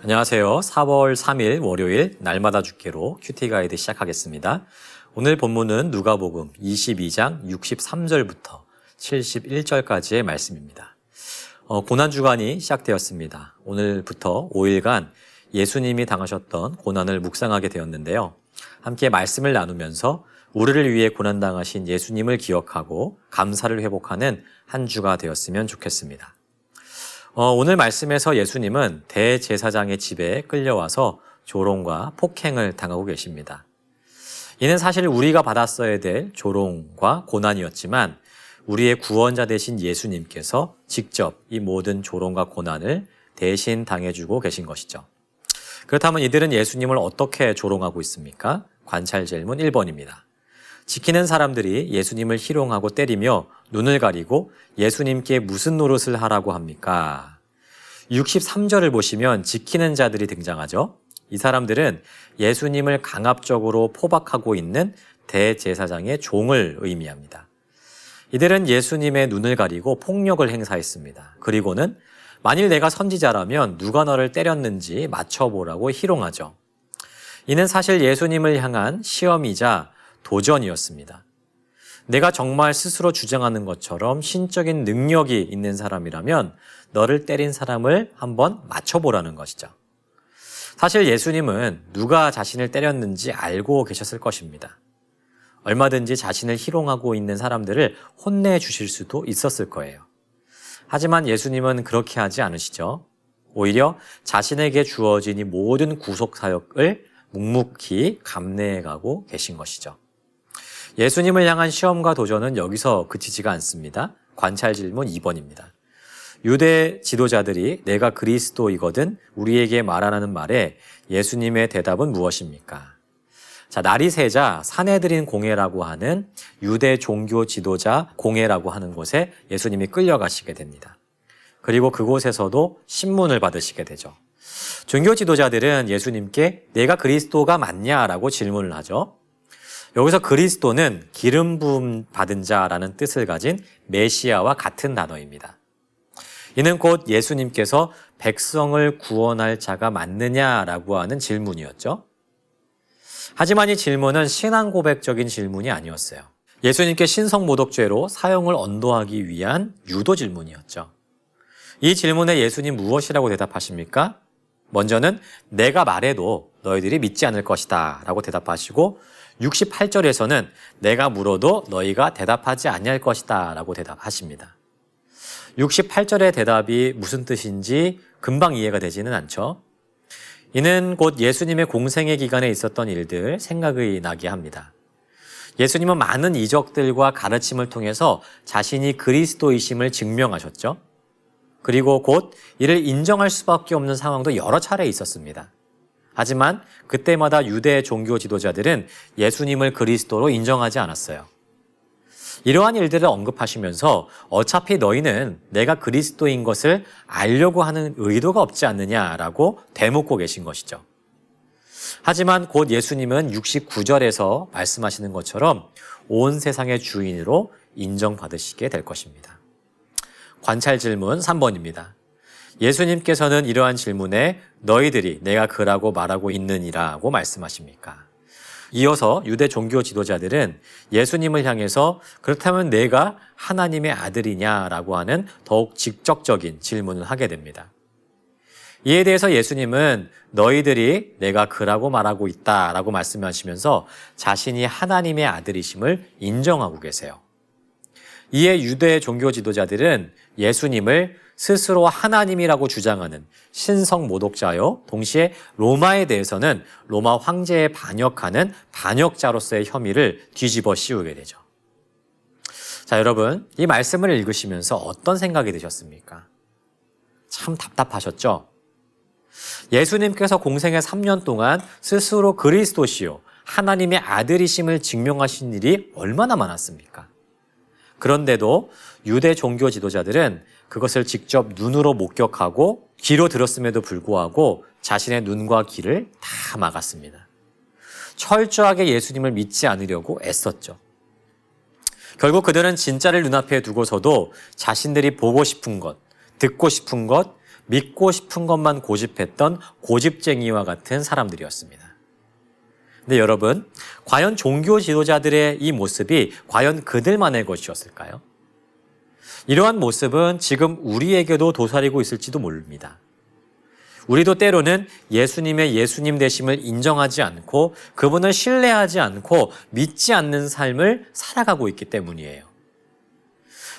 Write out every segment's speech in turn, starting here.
안녕하세요. 4월 3일 월요일 날마다 죽기로 큐티 가이드 시작하겠습니다. 오늘 본문은 누가복음 22장 63절부터 71절까지의 말씀입니다. 고난주간이 시작되었습니다. 오늘부터 5일간 예수님이 당하셨던 고난을 묵상하게 되었는데요. 함께 말씀을 나누면서 우리를 위해 고난당하신 예수님을 기억하고 감사를 회복하는 한 주가 되었으면 좋겠습니다. 오늘 말씀에서 예수님은 대제사장의 집에 끌려와서 조롱과 폭행을 당하고 계십니다. 이는 사실 우리가 받았어야 될 조롱과 고난이었지만 우리의 구원자 되신 예수님께서 직접 이 모든 조롱과 고난을 대신 당해주고 계신 것이죠. 그렇다면 이들은 예수님을 어떻게 조롱하고 있습니까? 관찰 질문 1번입니다. 지키는 사람들이 예수님을 희롱하고 때리며 눈을 가리고 예수님께 무슨 노릇을 하라고 합니까? 63절을 보시면 지키는 자들이 등장하죠. 이 사람들은 예수님을 강압적으로 포박하고 있는 대제사장의 종을 의미합니다. 이들은 예수님의 눈을 가리고 폭력을 행사했습니다. 그리고는 만일 내가 선지자라면 누가 너를 때렸는지 맞춰보라고 희롱하죠. 이는 사실 예수님을 향한 시험이자 도전이었습니다. 내가 정말 스스로 주장하는 것처럼 신적인 능력이 있는 사람이라면 너를 때린 사람을 한번 맞춰보라는 것이죠. 사실 예수님은 누가 자신을 때렸는지 알고 계셨을 것입니다. 얼마든지 자신을 희롱하고 있는 사람들을 혼내주실 수도 있었을 거예요. 하지만 예수님은 그렇게 하지 않으시죠. 오히려 자신에게 주어진 이 모든 구속사역을 묵묵히 감내해가고 계신 것이죠. 예수님을 향한 시험과 도전은 여기서 그치지가 않습니다. 관찰 질문 2번입니다. 유대 지도자들이 내가 그리스도이거든 우리에게 말하라는 말에 예수님의 대답은 무엇입니까? 날이 새자 사내들인 공회라고 하는 유대 종교 지도자 공회라고 하는 곳에 예수님이 끌려가시게 됩니다. 그리고 그곳에서도 신문을 받으시게 되죠. 종교 지도자들은 예수님께 내가 그리스도가 맞냐라고 질문을 하죠. 여기서 그리스도는 기름 부음 받은 자라는 뜻을 가진 메시아와 같은 단어입니다. 이는 곧 예수님께서 백성을 구원할 자가 맞느냐라고 하는 질문이었죠. 하지만 이 질문은 신앙 고백적인 질문이 아니었어요. 예수님께 신성모독죄로 사형을 언도하기 위한 유도 질문이었죠. 이 질문에 예수님 무엇이라고 대답하십니까? 먼저는 내가 말해도 너희들이 믿지 않을 것이다 라고 대답하시고 68절에서는 내가 물어도 너희가 대답하지 아니할 것이다 라고 대답하십니다. 68절의 대답이 무슨 뜻인지 금방 이해가 되지는 않죠. 이는 곧 예수님의 공생의 기간에 있었던 일들 생각이 나게 합니다. 예수님은 많은 이적들과 가르침을 통해서 자신이 그리스도이심을 증명하셨죠. 그리고 곧 이를 인정할 수밖에 없는 상황도 여러 차례 있었습니다. 하지만 그때마다 유대 종교 지도자들은 예수님을 그리스도로 인정하지 않았어요. 이러한 일들을 언급하시면서 어차피 너희는 내가 그리스도인 것을 알려고 하는 의도가 없지 않느냐라고 되묻고 계신 것이죠. 하지만 곧 예수님은 69절에서 말씀하시는 것처럼 온 세상의 주인으로 인정받으시게 될 것입니다. 관찰 질문 3번입니다. 예수님께서는 이러한 질문에 너희들이 내가 그라고 말하고 있느니라고 말씀하십니까? 이어서 유대 종교 지도자들은 예수님을 향해서 그렇다면 내가 하나님의 아들이냐라고 하는 더욱 직접적인 질문을 하게 됩니다. 이에 대해서 예수님은 너희들이 내가 그라고 말하고 있다라고 말씀하시면서 자신이 하나님의 아들이심을 인정하고 계세요. 이에 유대 종교 지도자들은 예수님을 스스로 하나님이라고 주장하는 신성모독자요, 동시에 로마에 대해서는 로마 황제에 반역하는 반역자로서의 혐의를 뒤집어 씌우게 되죠. 자, 여러분, 이 말씀을 읽으시면서 어떤 생각이 드셨습니까? 참 답답하셨죠? 예수님께서 공생의 3년 동안 스스로 그리스도시요, 하나님의 아들이심을 증명하신 일이 얼마나 많았습니까? 그런데도 유대 종교 지도자들은 그것을 직접 눈으로 목격하고 귀로 들었음에도 불구하고 자신의 눈과 귀를 다 막았습니다. 철저하게 예수님을 믿지 않으려고 애썼죠. 결국 그들은 진짜를 눈앞에 두고서도 자신들이 보고 싶은 것, 듣고 싶은 것, 믿고 싶은 것만 고집했던 고집쟁이와 같은 사람들이었습니다. 근데 여러분, 과연 종교 지도자들의 이 모습이 과연 그들만의 것이었을까요? 이러한 모습은 지금 우리에게도 도사리고 있을지도 모릅니다. 우리도 때로는 예수님의 예수님 되심을 인정하지 않고 그분을 신뢰하지 않고 믿지 않는 삶을 살아가고 있기 때문이에요.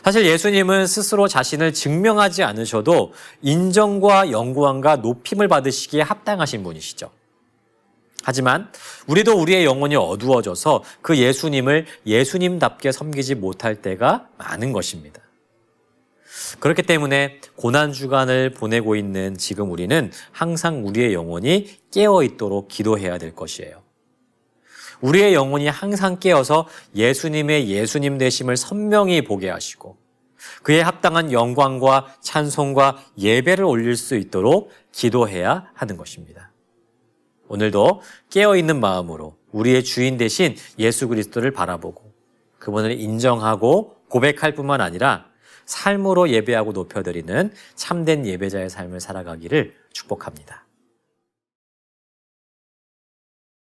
사실 예수님은 스스로 자신을 증명하지 않으셔도 인정과 영광과 높임을 받으시기에 합당하신 분이시죠. 하지만 우리도 우리의 영혼이 어두워져서 그 예수님을 예수님답게 섬기지 못할 때가 많은 것입니다. 그렇기 때문에 고난주간을 보내고 있는 지금 우리는 항상 우리의 영혼이 깨어있도록 기도해야 될 것이에요. 우리의 영혼이 항상 깨어서 예수님의 예수님 되심을 선명히 보게 하시고 그에 합당한 영광과 찬송과 예배를 올릴 수 있도록 기도해야 하는 것입니다. 오늘도 깨어있는 마음으로 우리의 주인 되신 예수 그리스도를 바라보고 그분을 인정하고 고백할 뿐만 아니라 삶으로 예배하고 높여드리는 참된 예배자의 삶을 살아가기를 축복합니다.